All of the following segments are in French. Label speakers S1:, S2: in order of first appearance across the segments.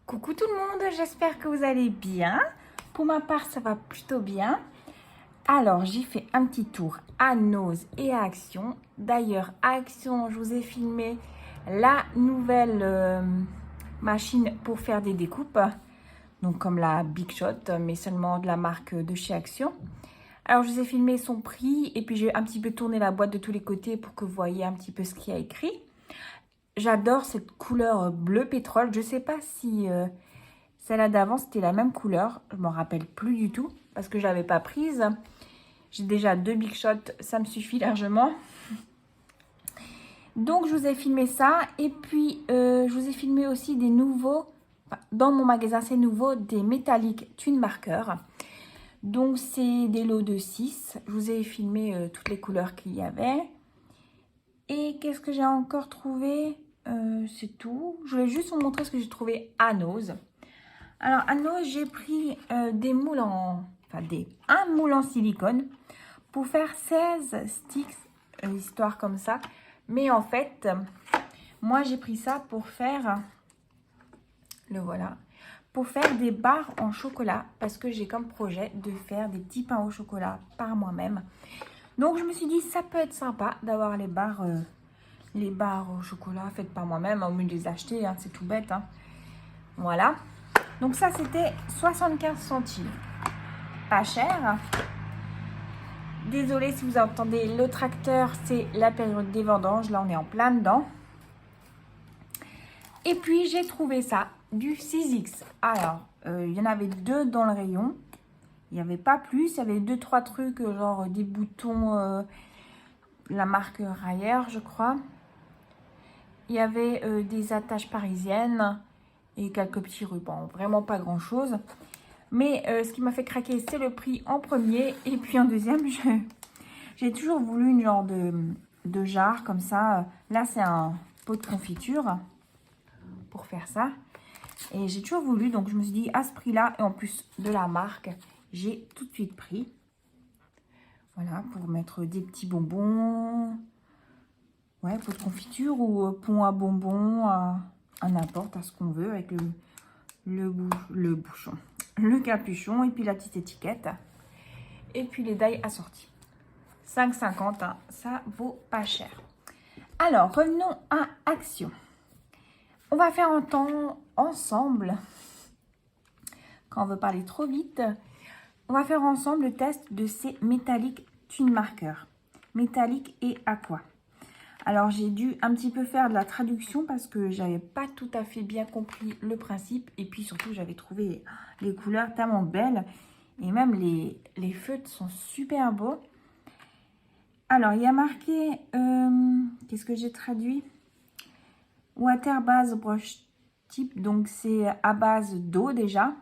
S1: Coucou tout le monde, j'espère que vous allez bien. Pour ma part, ça va plutôt bien. Alors, j'ai fait un petit tour à Nose et à Action. D'ailleurs, à Action, je vous ai filmé la nouvelle machine pour faire des découpes. Donc, comme la Big Shot, mais seulement de la marque de chez Action. Alors, je vous ai filmé son prix et puis j'ai un petit peu tourné la boîte de tous les côtés pour que vous voyez un petit peu ce qu'il y a écrit. J'adore cette couleur bleu pétrole. Je ne sais pas si celle-là d'avant, c'était la même couleur. Je ne m'en rappelle plus du tout parce que je ne l'avais pas prise. J'ai déjà 2 Big Shots, ça me suffit largement. Donc, je vous ai filmé ça. Et puis, je vous ai filmé aussi des nouveaux, dans mon magasin, c'est nouveau, des métalliques Twin Marker. Donc, c'est des lots de 6. Je vous ai filmé toutes les couleurs qu'il y avait. Et qu'est-ce que j'ai encore trouvé? C'est tout. Je voulais juste vous montrer ce que j'ai trouvé à Nose. Alors, à Nose, j'ai pris des moules un moule en silicone pour faire 16 sticks, histoire comme ça. Mais en fait, moi, j'ai pris ça pour faire, le voilà, pour faire des barres en chocolat parce que j'ai comme projet de faire des petits pains au chocolat par moi-même. Donc, je me suis dit, ça peut être sympa d'avoir les barres au chocolat faites par moi-même, au mieux de les acheter, hein, c'est tout bête. Hein. Voilà. Donc ça, c'était 75 centimes. Pas cher. Désolée si vous entendez le tracteur, c'est la période des vendanges. Là, on est en plein dedans. Et puis, j'ai trouvé ça, du 6X. Alors, il y en avait 2 dans le rayon. Il n'y avait pas plus. Il y avait 2-3 trucs, genre des boutons, la marque Rayer, je crois. Il y avait des attaches parisiennes et quelques petits rubans. Vraiment pas grand-chose. Mais ce qui m'a fait craquer, c'est le prix en premier. Et puis en deuxième, j'ai toujours voulu une genre de jarre comme ça. Là, c'est un pot de confiture pour faire ça. Et j'ai toujours voulu, donc je me suis dit à ce prix-là, et en plus de la marque, j'ai tout de suite pris. Voilà, pour mettre des petits bonbons. Ouais, pot de confiture ou pont à bonbons, à n'importe, à ce qu'on veut, avec le bouchon, le capuchon et puis la petite étiquette. Et puis les dailles assorties. 5,50, hein, ça vaut pas cher. Alors, revenons à Action. On va faire un temps ensemble. Quand on veut parler trop vite, on va faire ensemble le test de ces métalliques Twin Marker. Métallique et aqua. Alors, j'ai dû un petit peu faire de la traduction parce que j'avais pas tout à fait bien compris le principe. Et puis surtout, j'avais trouvé les couleurs tellement belles. Et même les feutres sont super beaux. Alors, il y a marqué, qu'est-ce que j'ai traduit? Water Base Brush Tip. Donc, c'est à base d'eau déjà.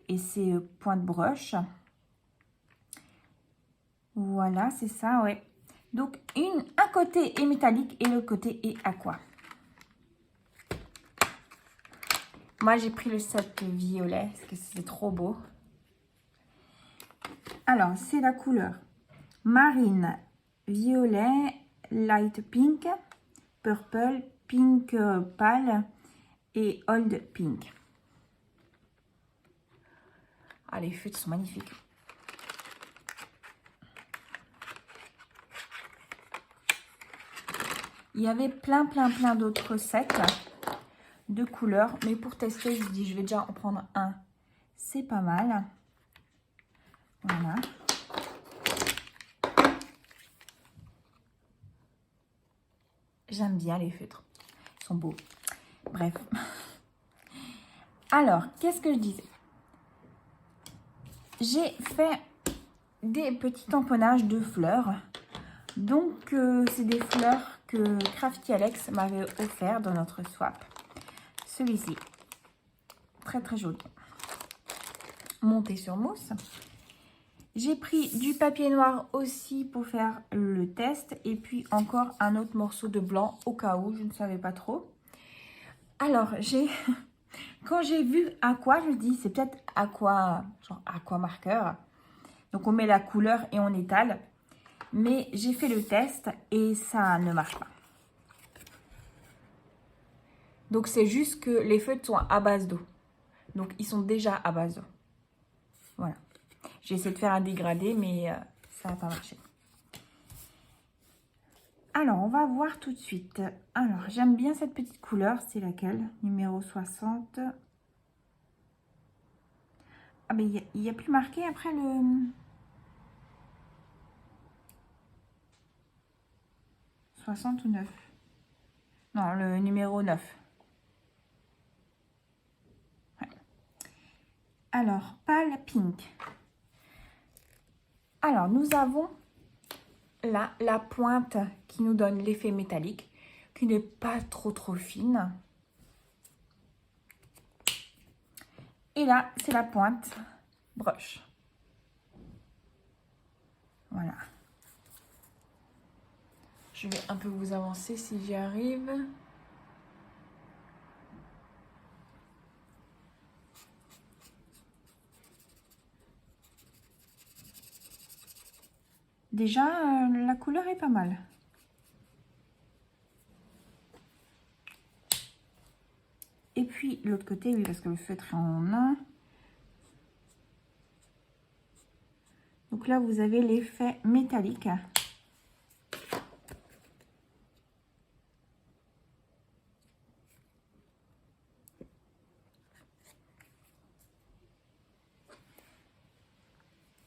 S1: Et c'est point de brush. Voilà, c'est ça, ouais. Donc, un côté est métallique et le côté est aqua. Moi, j'ai pris le set violet parce que c'est trop beau. Alors, c'est la couleur marine, violet, light pink, purple, pink pâle et old pink. Ah, les feutres sont magnifiques. Il y avait plein d'autres sets de couleurs. Mais pour tester, je me dis, je vais déjà en prendre un. C'est pas mal. Voilà. J'aime bien les feutres. Ils sont beaux. Bref. Alors, qu'est-ce que je disais? J'ai fait des petits tamponnages de fleurs. Donc, c'est des fleurs que Crafty Alex m'avait offert dans notre swap. Celui-ci. Très joli. Monté sur mousse. J'ai pris du papier noir aussi pour faire le test. Et puis encore un autre morceau de blanc au cas où, je ne savais pas trop. Alors, quand j'ai vu aqua, je me dis c'est peut-être aqua, genre aqua marqueur. Donc on met la couleur et on étale. Mais j'ai fait le test et ça ne marche pas. Donc c'est juste que les feutres sont à base d'eau. Donc ils sont déjà à base d'eau. Voilà. J'ai essayé de faire un dégradé, mais ça n'a pas marché. Alors, on va voir tout de suite. Alors, j'aime bien cette petite couleur. C'est laquelle? Numéro 60. Ah, mais il n'y a plus marqué après le... 60 ou 9? Non, le numéro 9. Ouais. Alors, pâle pink. Alors, nous avons là la pointe qui nous donne l'effet métallique, qui n'est pas trop fine. Et là, c'est la pointe brush. Voilà. Je vais un peu vous avancer si j'y arrive. Déjà, la couleur est pas mal. Et puis, l'autre côté, oui, parce que le feutre est en un. Donc là, vous avez l'effet métallique.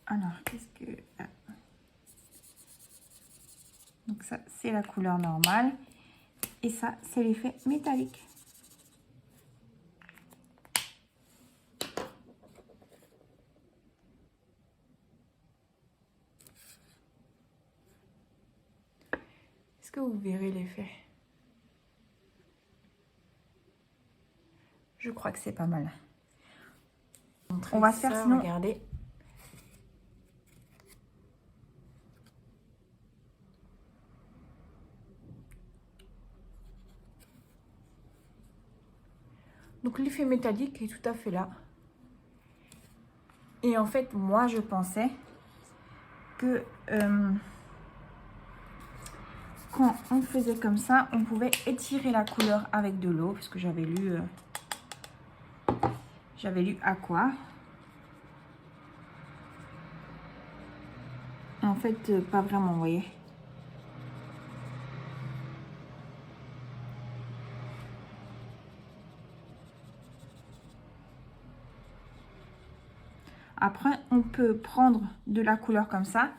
S1: Alors, qu'est-ce que... Donc ça, c'est la couleur normale. Et ça, c'est l'effet métallique. Est-ce que vous verrez l'effet? Je crois que c'est pas mal. On va se faire sinon... Regardez. Donc l'effet métallique est tout à fait là. Et en fait, moi, je pensais que quand on faisait comme ça, on pouvait étirer la couleur avec de l'eau. Parce que j'avais lu aqua. Et en fait, pas vraiment, vous voyez. Après, on peut prendre de la couleur comme ça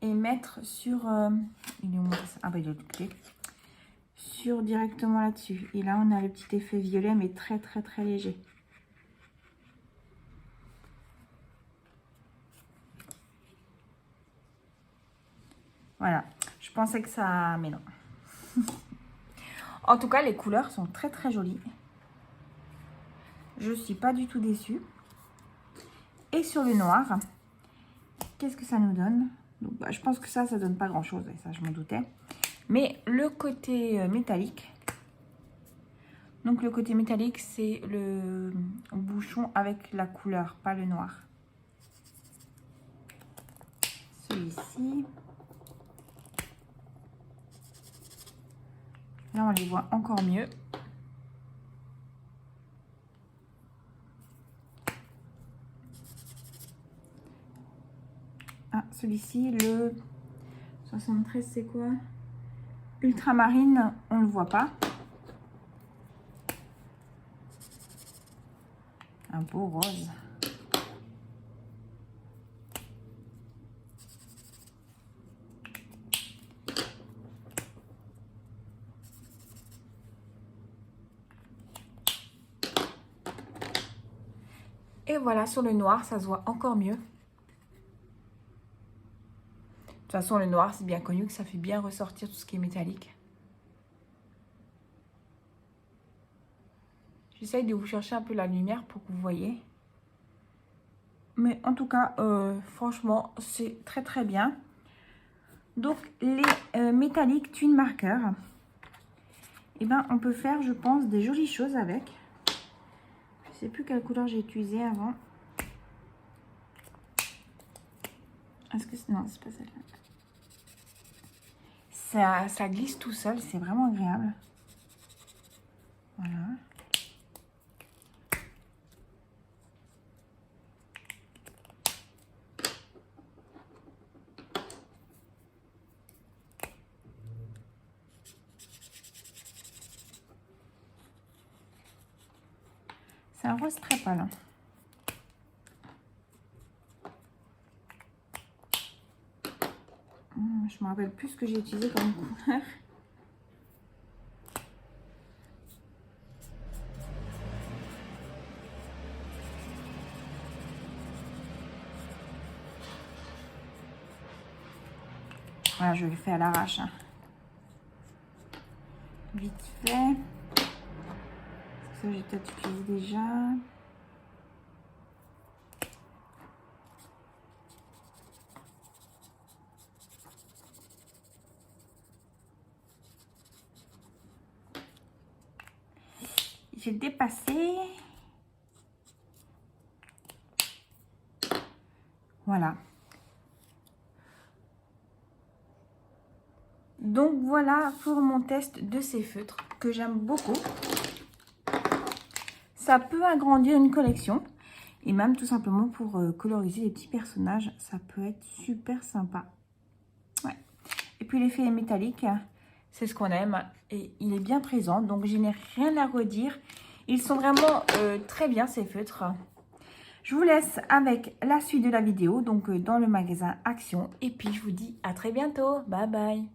S1: et mettre sur... il est où? Ah bah il est de l'autre côté. Sur directement là-dessus. Et là, on a le petit effet violet, mais très léger. Voilà. Je pensais que ça... Mais non. En tout cas, les couleurs sont très jolies. Je suis pas du tout déçue. Et sur le noir, qu'est-ce que ça nous donne? Donc, bah, je pense que ça donne pas grand-chose. Et ça, je m'en doutais. Mais le côté métallique... Donc, le côté métallique, c'est le bouchon avec la couleur, pas le noir. Celui-ci. Là, on les voit encore mieux. Ah, celui-ci, le 73, c'est quoi? Ultramarine, on ne le voit pas. Un beau rose. Et voilà, sur le noir, ça se voit encore mieux. De toute façon, le noir, c'est bien connu que ça fait bien ressortir tout ce qui est métallique. J'essaye de vous chercher un peu la lumière pour que vous voyez. Mais en tout cas, franchement, c'est très bien. Donc, les métalliques twin markers, eh ben, on peut faire, je pense, des jolies choses avec. Je sais plus quelle couleur j'ai utilisé avant. Est-ce que non, c'est pas celle-là. Ça glisse tout seul, c'est vraiment agréable. Voilà. C'est un rose très pâle. Je me rappelle plus ce que j'ai utilisé comme couleur. Voilà, je le fais à l'arrache. Hein. Vite fait. Ça, j'ai peut-être utilisé déjà. J'ai dépassé. Voilà. Donc voilà pour mon test de ces feutres que j'aime beaucoup. Ça peut agrandir une collection et même tout simplement pour coloriser les petits personnages, ça peut être super sympa. Ouais. Et puis l'effet métallique, c'est ce qu'on aime et il est bien présent, donc je n'ai rien à redire. Ils sont vraiment très bien ces feutres. Je vous laisse avec la suite de la vidéo, donc dans le magasin Action. Et puis je vous dis à très bientôt. Bye bye.